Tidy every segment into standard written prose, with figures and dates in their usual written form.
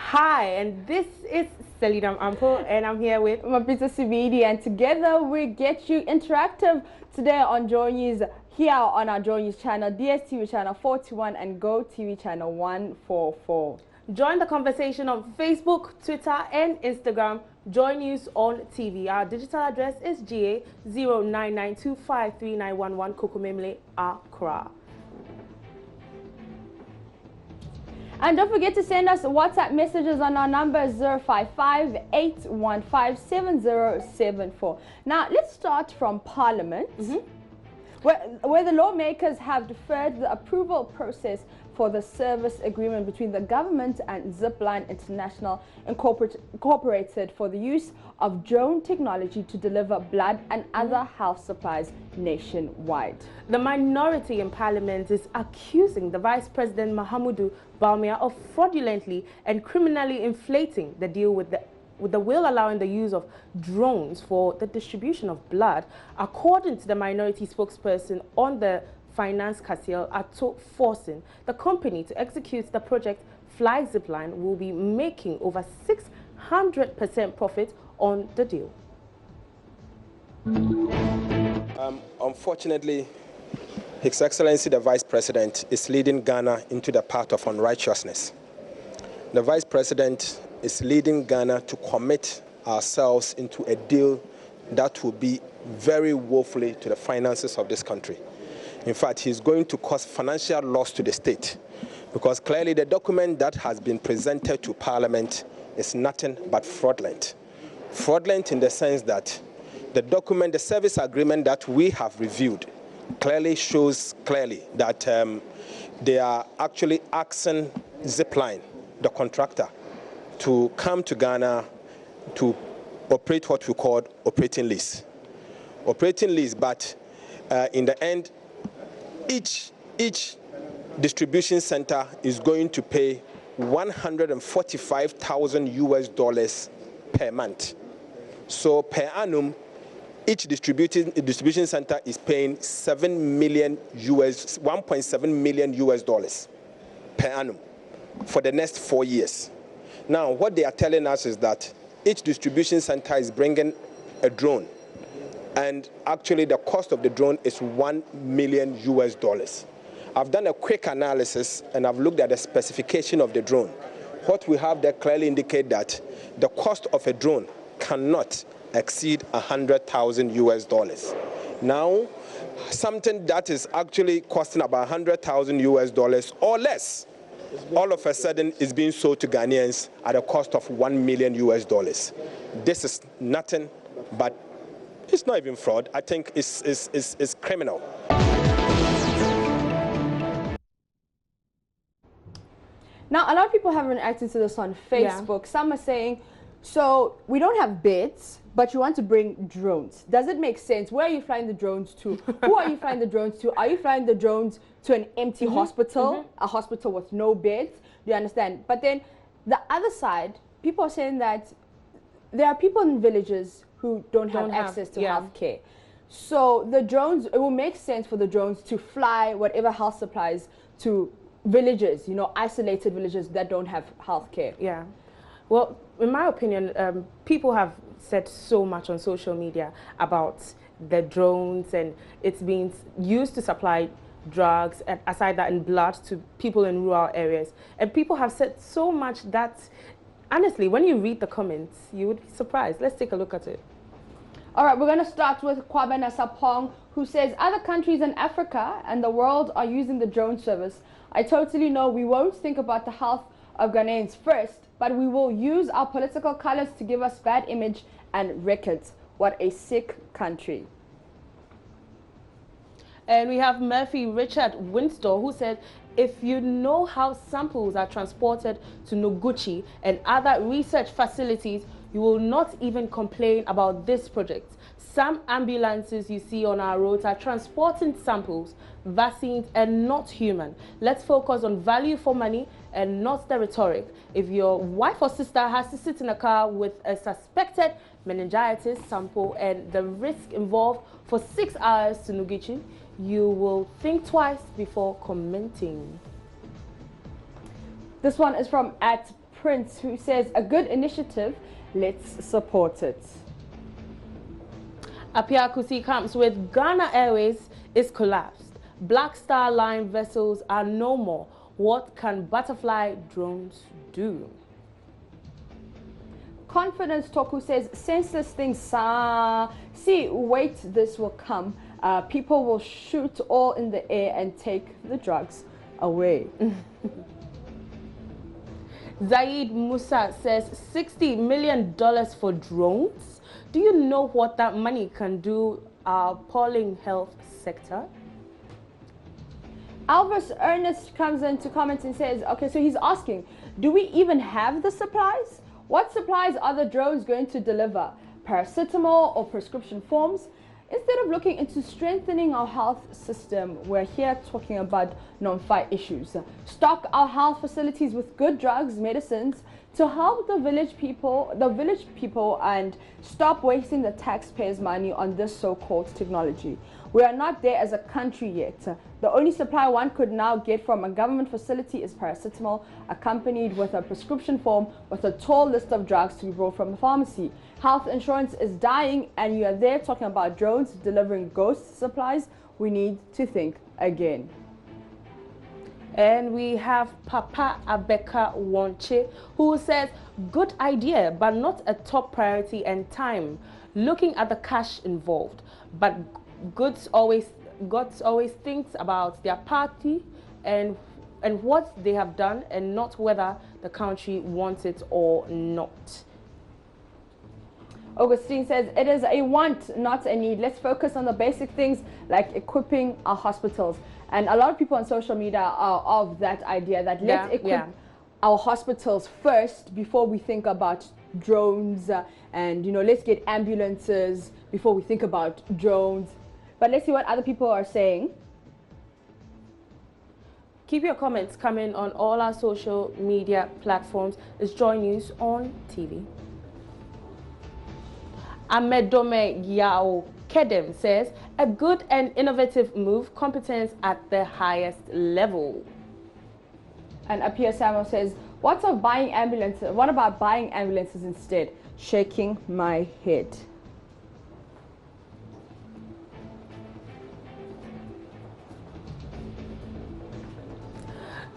Hi, and this is Selina Ampo, and I'm here with Mapita Sibidi, and together we get you interactive today on JoyNews, here on our JoyNews channel, DSTV channel 41 and Go TV channel 144. Join the conversation on Facebook, Twitter, and Instagram. Joy News on TV. Our digital address is GA0992539111 Kokomemle, Accra. And don't forget to send us WhatsApp messages on our number 055-815-7074. Now, let's start from Parliament, where the lawmakers have deferred the approval process for the service agreement between the government and Zipline International Incorporated for the use of drone technology to deliver blood and other health supplies nationwide. The minority in Parliament is accusing the Vice President Mahamudu Bawumia of fraudulently and criminally inflating the deal with the will allowing the use of drones for the distribution of blood. According to the minority spokesperson on the Finance Council, Ato forcing the company to execute the project, Fly Zipline will be making over 600% profit on the deal. Unfortunately, His Excellency the Vice President is leading Ghana into the path of unrighteousness. The Vice President is leading Ghana to commit ourselves into a deal that will be very woefully to the finances of this country. In fact, he's going to cause financial loss to the state, because clearly the document that has been presented to Parliament is nothing but fraudulent. Fraudulent in the sense that the document, the service agreement that we have reviewed, clearly shows that they are actually asking Zipline, the contractor, to come to Ghana to operate what we call operating lease. Operating lease, but in the end, each distribution center is going to pay $145,000 per month. So per annum, each distribution center is paying $1.7 million per annum for the next 4 years. Now, what they are telling us is that each distribution center is bringing a drone, and actually the cost of the drone is $1 million. I've done a quick analysis and I've looked at the specification of the drone. What we have there clearly indicate that the cost of a drone cannot exceed $100,000. Now, something that is actually costing about $100,000 or less, all of a sudden is being sold to Ghanaians at a cost of $1 million. This is nothing but, it's not even fraud. I think it's criminal. Now, a lot of people have reacted to this on Facebook. Yeah. Some are saying, so we don't have beds, but you want to bring drones. Does it make sense? Where are you flying the drones to? Who are you flying the drones to? Are you flying the drones to an empty hospital, a hospital with no beds? Do you understand? But then the other side, people are saying that there are people in villages who don't have access to health care. So the drones, it will make sense for the drones to fly whatever health supplies to villages, you know, isolated villages that don't have health care. Yeah. Well, in my opinion, people have said so much on social media about the drones and it's being used to supply drugs, and aside that, in blood to people in rural areas. And people have said so much that, honestly, when you read the comments, you would be surprised. Let's take a look at it. All right, we're going to start with Kwabena Sapong, who says, other countries in Africa and the world are using the drone service. I totally know we won't think about the health of Ghanaians first, but we will use our political colors to give us bad image and records. What a sick country. And we have Murphy Richard Winstall, who said, if you know how samples are transported to Noguchi and other research facilities, you will not even complain about this project. Some ambulances you see on our roads are transporting samples, vaccines, and not human. Let's focus on value for money and not the rhetoric. If your wife or sister has to sit in a car with a suspected meningitis sample and the risk involved for 6 hours to Noguchi, you will think twice before commenting. This one is from Prince, who says, a good initiative, let's support it. Apia Kusi comes with Ghana Airways is collapsed. Black Star Line vessels are no more. What can butterfly drones do? Confidence Toku says, senseless things, see, wait, this will come. People will shoot all in the air and take the drugs away. Zaid Musa says $60 million for drones. Do you know what that money can do our polling health sector? Alvis Ernest comes in to comment and says, okay, so he's asking, do we even have the supplies? What supplies are the drones going to deliver? Paracetamol or prescription forms? Instead of looking into strengthening our health system, we're here talking about non-fight issues. Stock our health facilities with good drugs, medicines to help the village people and stop wasting the taxpayers' money on this so-called technology. We are not there as a country yet. The only supply one could now get from a government facility is paracetamol, accompanied with a prescription form with a tall list of drugs to be brought from the pharmacy. Health insurance is dying, and you are there talking about drones delivering ghost supplies. We need to think again. And we have Papa Abeka Wonche, who says, good idea, but not a top priority and time. Looking at the cash involved, but God always thinks about their party and what they have done, and not whether the country wants it or not. Augustine says, it is a want, not a need. Let's focus on the basic things like equipping our hospitals. And a lot of people on social media are of that idea that let's equip our hospitals first before we think about drones, and let's get ambulances before we think about drones. But let's see what other people are saying. Keep your comments coming on all our social media platforms. It's Joy News on TV. Amedome Yao Kedem says, a good and innovative move, competence at the highest level. And Apia Samuel says, what about buying ambulances instead? Shaking my head.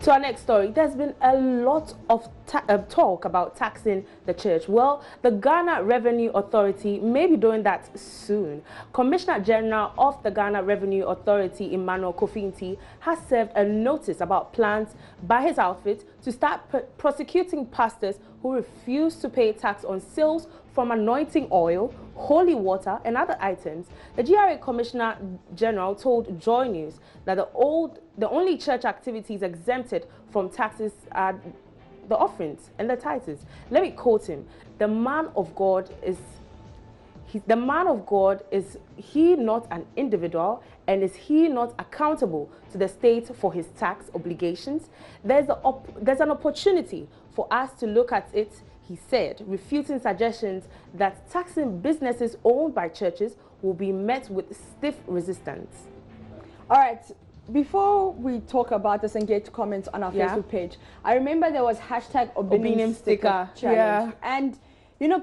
To our next story, there's been a lot of talk about taxing the church. Well, the Ghana Revenue Authority may be doing that soon. Commissioner General of the Ghana Revenue Authority, Emmanuel Kofinti, has served a notice about plans by his outfit to start prosecuting pastors who refuse to pay tax on sales from anointing oil, holy water, and other items. The GRA Commissioner General told Joy News that the only church activities exempted from taxes are the offerings and the tithes. Let me quote him: "The man of God is he not an individual, and is he not accountable to the state for his tax obligations? There's an opportunity for us to look at it," he said, refuting suggestions that taxing businesses owned by churches will be met with stiff resistance. All right, before we talk about this and get to comments on our Facebook page, I remember there was hashtag Obinim sticker challenge. And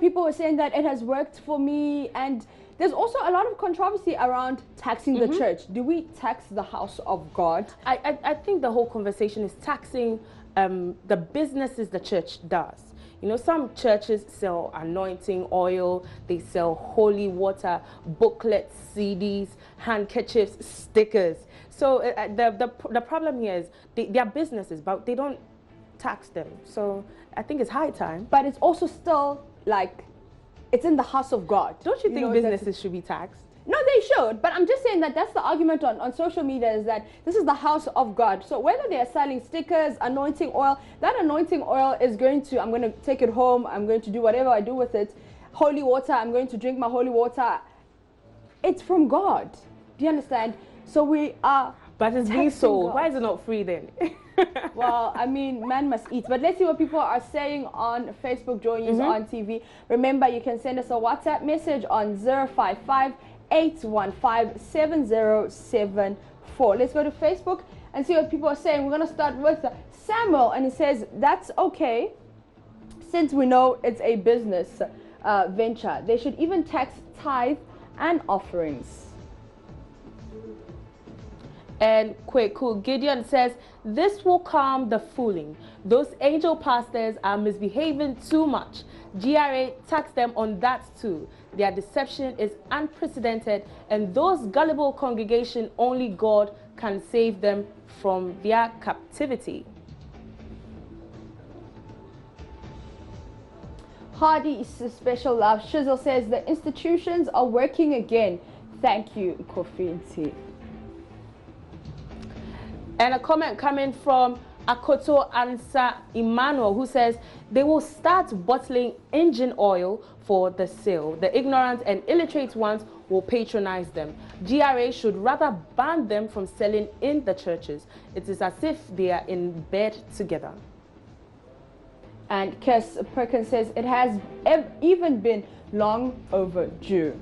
people were saying that it has worked for me, and there's also a lot of controversy around taxing the church. Do we tax the house of God? I think the whole conversation is taxing the businesses the church does. Some churches sell anointing oil, they sell holy water, booklets, CDs, handkerchiefs, stickers. So the problem here is they are businesses, but they don't tax them. So I think it's high time. But it's also still like, it's in the house of God. Don't you think businesses should be taxed? No, they should, but I'm just saying that that's the argument on social media, is that this is the house of God. So whether they are selling stickers, anointing oil, that anointing oil is going to, I'm going to take it home, I'm going to do whatever I do with it. Holy water, I'm going to drink my holy water. It's from God. Do you understand? So we are... But it's being sold. God. Why is it not free then? Well, I mean, man must eat. But let's see what people are saying on Facebook, Joy News on TV. Remember, you can send us a WhatsApp message on 055 815 7074. Let's go to Facebook and see what people are saying. We're going to start with Samuel, and he says, that's okay. Since we know it's a business venture, they should even tax tithe and offerings. And quick, cool. Gideon says, this will calm the fooling. Those angel pastors are misbehaving too much. GRA tax them on that too. Their deception is unprecedented, and those gullible congregation, only God can save them from their captivity. Hardy Special Love Shizzle says the institutions are working again. Thank you, Kofinti. And a comment coming from Akoto Ansa Emmanuel, who says they will start bottling engine oil for the sale. The ignorant and illiterate ones will patronize them. GRA should rather ban them from selling in the churches. It is as if they are in bed together. And Kes Perkins says it has even been long overdue.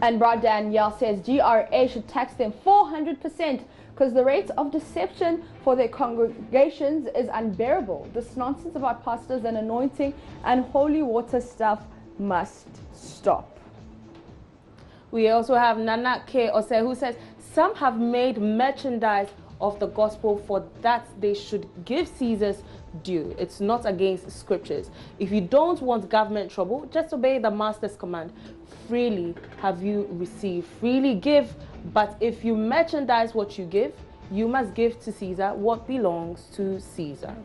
And Brad Danielle says GRA should tax them 400% because the rate of deception for their congregations is unbearable. This nonsense about pastors and anointing and holy water stuff must stop. We also have Nana K. Ose, who says some have made merchandise of the gospel, for that they should give Caesar's due. It's not against scriptures. If you don't want government trouble, just obey the master's command. Freely have you received, freely give. But if you merchandise what you give, you must give to Caesar what belongs to Caesar.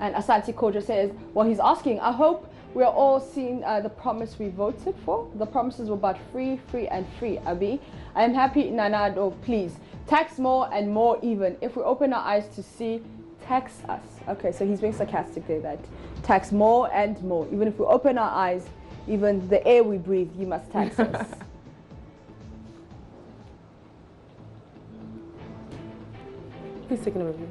And Asante Koja says, well, he's asking, I hope we are all seeing the promise we voted for. The promises were about free, free, and free, Abi. I am happy, Nanado, please. Tax more and more even. If we open our eyes to see, tax us. Okay, so he's being sarcastic there, that tax more and more. Even if we open our eyes, even the air we breathe, you must tax us. Please take a review.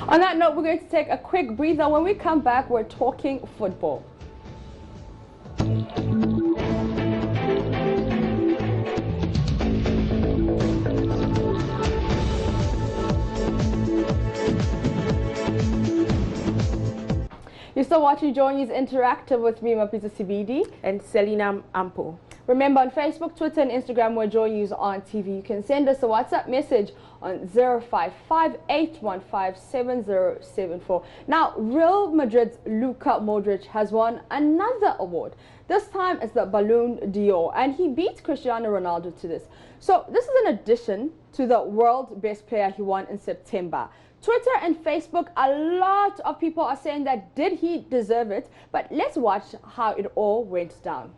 On that note, we're going to take a quick breather. When we come back, we're talking football. You're still watching JoyNews Interactive with me, Mapita CBD. And Selina Ampo. Remember, on Facebook, Twitter, and Instagram, we're JoyNews on TV. You can send us a WhatsApp message on 055-815-7074. Now, Real Madrid's Luka Modric has won another award. This time it's the Ballon d'Or, and he beat Cristiano Ronaldo to this. So this is in addition to the world best player he won in September. Twitter and Facebook, a lot of people are saying that did he deserve it? But let's watch how it all went down.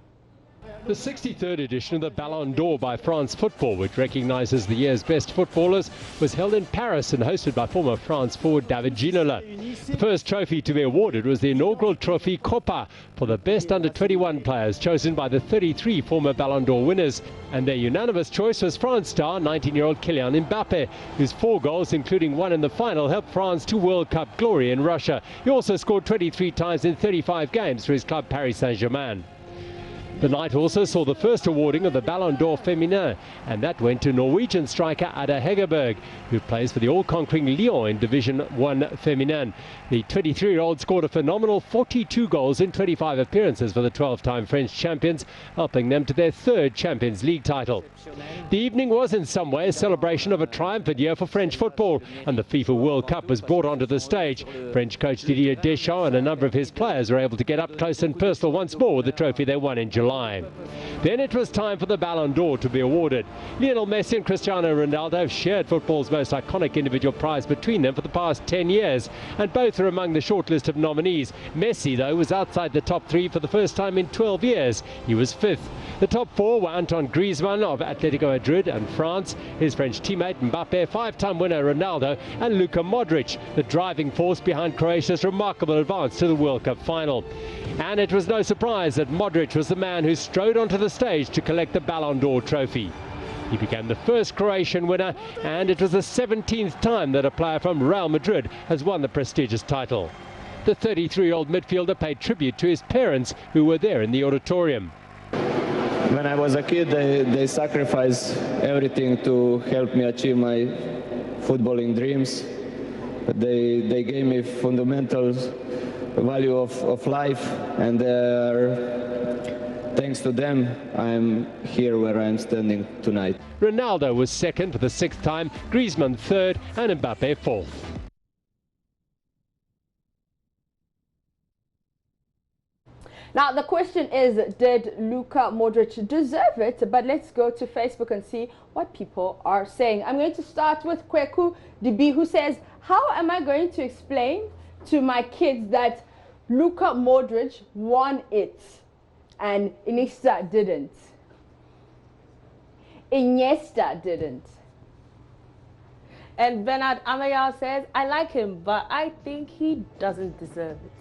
The 63rd edition of the Ballon d'Or by France Football, which recognises the year's best footballers, was held in Paris and hosted by former France forward David Ginola. The first trophy to be awarded was the inaugural trophy Copa for the best under-21 players, chosen by the 33 former Ballon d'Or winners. And their unanimous choice was France star 19-year-old Kylian Mbappe, whose 4 goals, including one in the final, helped France to World Cup glory in Russia. He also scored 23 times in 35 games for his club Paris Saint-Germain. The night also saw the first awarding of the Ballon d'Or Féminin, and that went to Norwegian striker Ada Hegerberg, who plays for the all-conquering Lyon in Division 1 Féminin. The 23-year-old scored a phenomenal 42 goals in 25 appearances for the 12-time French champions, helping them to their 3rd Champions League title. The evening was in some way a celebration of a triumphant year for French football, and the FIFA World Cup was brought onto the stage. French coach Didier Deschamps and a number of his players were able to get up close and personal once more with the trophy they won in July. Then it was time for the Ballon d'Or to be awarded. Lionel Messi and Cristiano Ronaldo have shared football's most iconic individual prize between them for the past 10 years, and both are among the short list of nominees. Messi, though, was outside the top 3 for the first time in 12 years. He was 5th. The top 4 were Antoine Griezmann of Atletico Madrid and France, his French teammate Mbappe, 5-time winner Ronaldo, and Luka Modric, the driving force behind Croatia's remarkable advance to the World Cup final. And it was no surprise that Modric was the man who strode onto the stage to collect the Ballon d'Or trophy. He became the first Croatian winner, and it was the 17th time that a player from Real Madrid has won the prestigious title. The 33-year-old midfielder paid tribute to his parents who were there in the auditorium. When I was a kid, they sacrificed everything to help me achieve my footballing dreams. They gave me fundamental value of life, and thanks to them, I'm here where I'm standing tonight. Ronaldo was second for the 6th time, Griezmann third, and Mbappe fourth. Now, the question is, did Luka Modric deserve it? But let's go to Facebook and see what people are saying. I'm going to start with Kweku DB, who says, how am I going to explain to my kids that Luka Modric won it and Iniesta didn't? Iniesta didn't. And Bernard Amayal says, I like him, but I think he doesn't deserve it.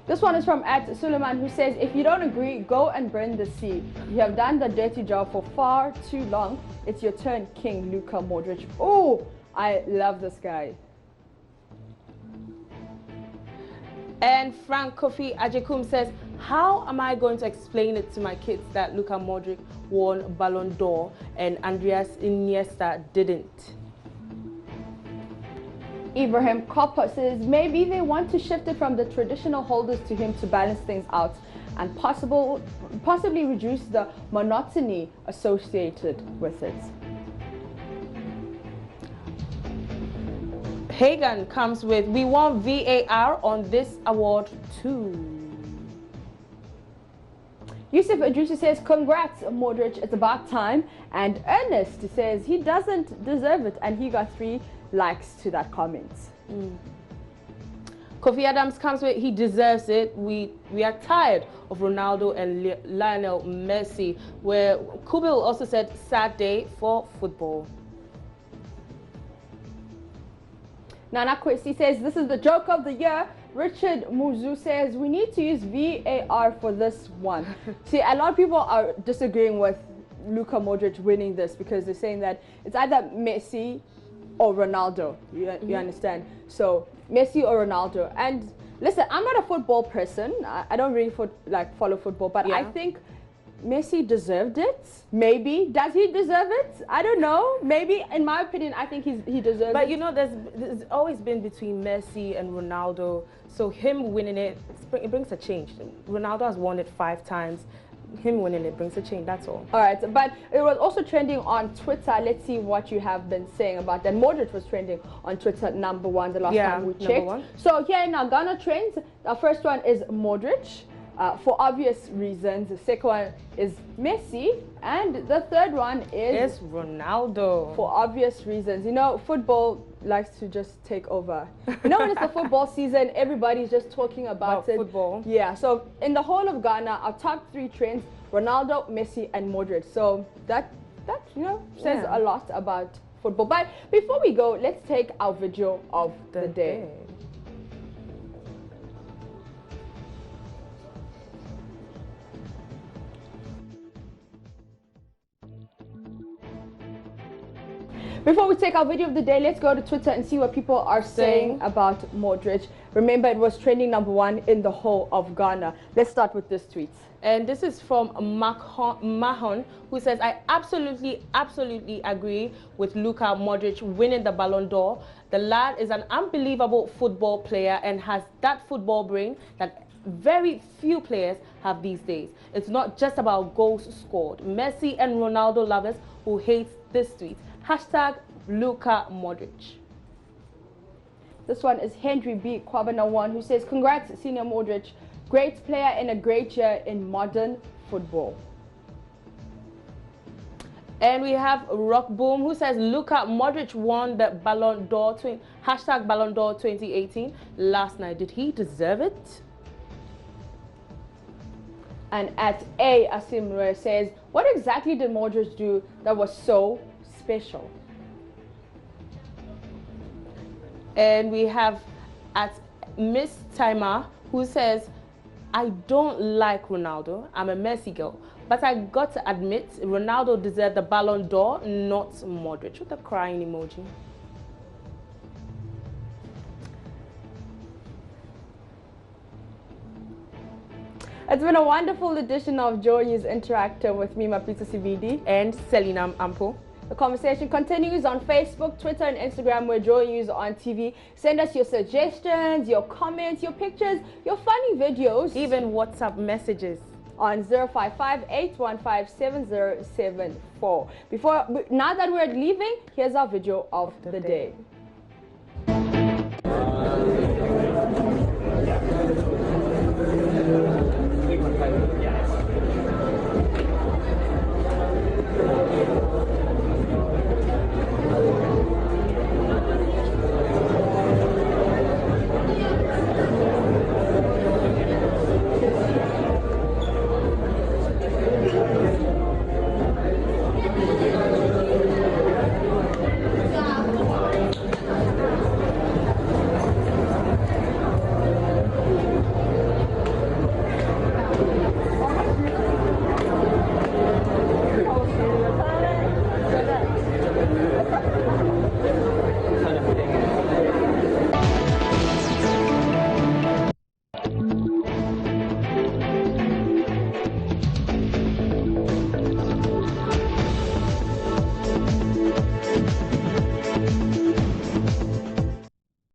This one is from Suleiman, who says, if you don't agree, go and burn the sea. You have done the dirty job for far too long. It's your turn, King Luka Modric. Oh, I love this guy. And Frank Kofi Ajekum says, how am I going to explain it to my kids that Luka Modric won Ballon d'Or and Andreas Iniesta didn't? Ibrahim Koppa says, maybe they want to shift it from the traditional holders to him to balance things out and possibly reduce the monotony associated with it. Hagan comes with, we want VAR on this award too. Yusuf Adrusi says, congrats Modric, it's about time. And Ernest says he doesn't deserve it, and he got 3 likes to that comment. Kofi Adams comes with, he deserves it. We are tired of Ronaldo and Lionel Messi. Where Kubil also said, sad day for football. Nana Kwesi says, this is the joke of the year. Richard Muzu says, we need to use VAR for this one. See, a lot of people are disagreeing with Luka Modric winning this because they're saying that it's either Messi or Ronaldo. You understand? So Messi or Ronaldo. And listen, I'm not a football person. I don't really follow football, but I think Messi deserved it. Maybe. Does he deserve it? I don't know. Maybe. In my opinion, I think he deserves it. But you know, there's always been between Messi and Ronaldo. So him winning it, it brings a change. Ronaldo has won it 5 times. Him winning it brings a change, that's all. All right, but it was also trending on Twitter. Let's see what you have been saying about that. Modric was trending on Twitter #1 the last time we checked. So here in our Ghana trends, the first one is Modric. For obvious reasons. The second one is Messi, and the third one is Ronaldo. For obvious reasons. You know, football likes to just take over. You know, when it's the football season, everybody's just talking about it. Football. Yeah, so in the whole of Ghana, our top 3 trends, Ronaldo, Messi, and Modric. So that you know, says a lot about football. But before we go, let's take our video of the day. Before we take our video of the day, let's go to Twitter and see what people are saying about Modric. Remember, it was trending #1 in the whole of Ghana. Let's start with this tweet. And this is from Mahon, who says, I absolutely agree with Luka Modric winning the Ballon d'Or. The lad is an unbelievable football player and has that football brain that very few players have these days. It's not just about goals scored. Messi and Ronaldo lovers who hate this tweet. Hashtag Luka Modric. This one is Henry B. Kwabana1, who says, congrats, Senior Modric. Great player in a great year in modern football. And we have Rock Boom, who says, Luka Modric won the Ballon d'Or, hashtag Ballon d'Or 2018 last night. Did he deserve it? And at A. Asim Roy says, what exactly did Modric do that was so special? And we have at Miss Timer, who says, I don't like Ronaldo. I'm a Messi girl. But I got to admit, Ronaldo deserved the Ballon d'Or, not Modric. With a crying emoji. It's been a wonderful edition of JoyNews Interactive with me, Mapita CBD. And Selina Ampo. The conversation continues on Facebook, Twitter, and Instagram. We're JoyNews on TV. Send us your suggestions, your comments, your pictures, your funny videos. Even WhatsApp messages. On 055-815-7074. Now that we're leaving, here's our video of the day.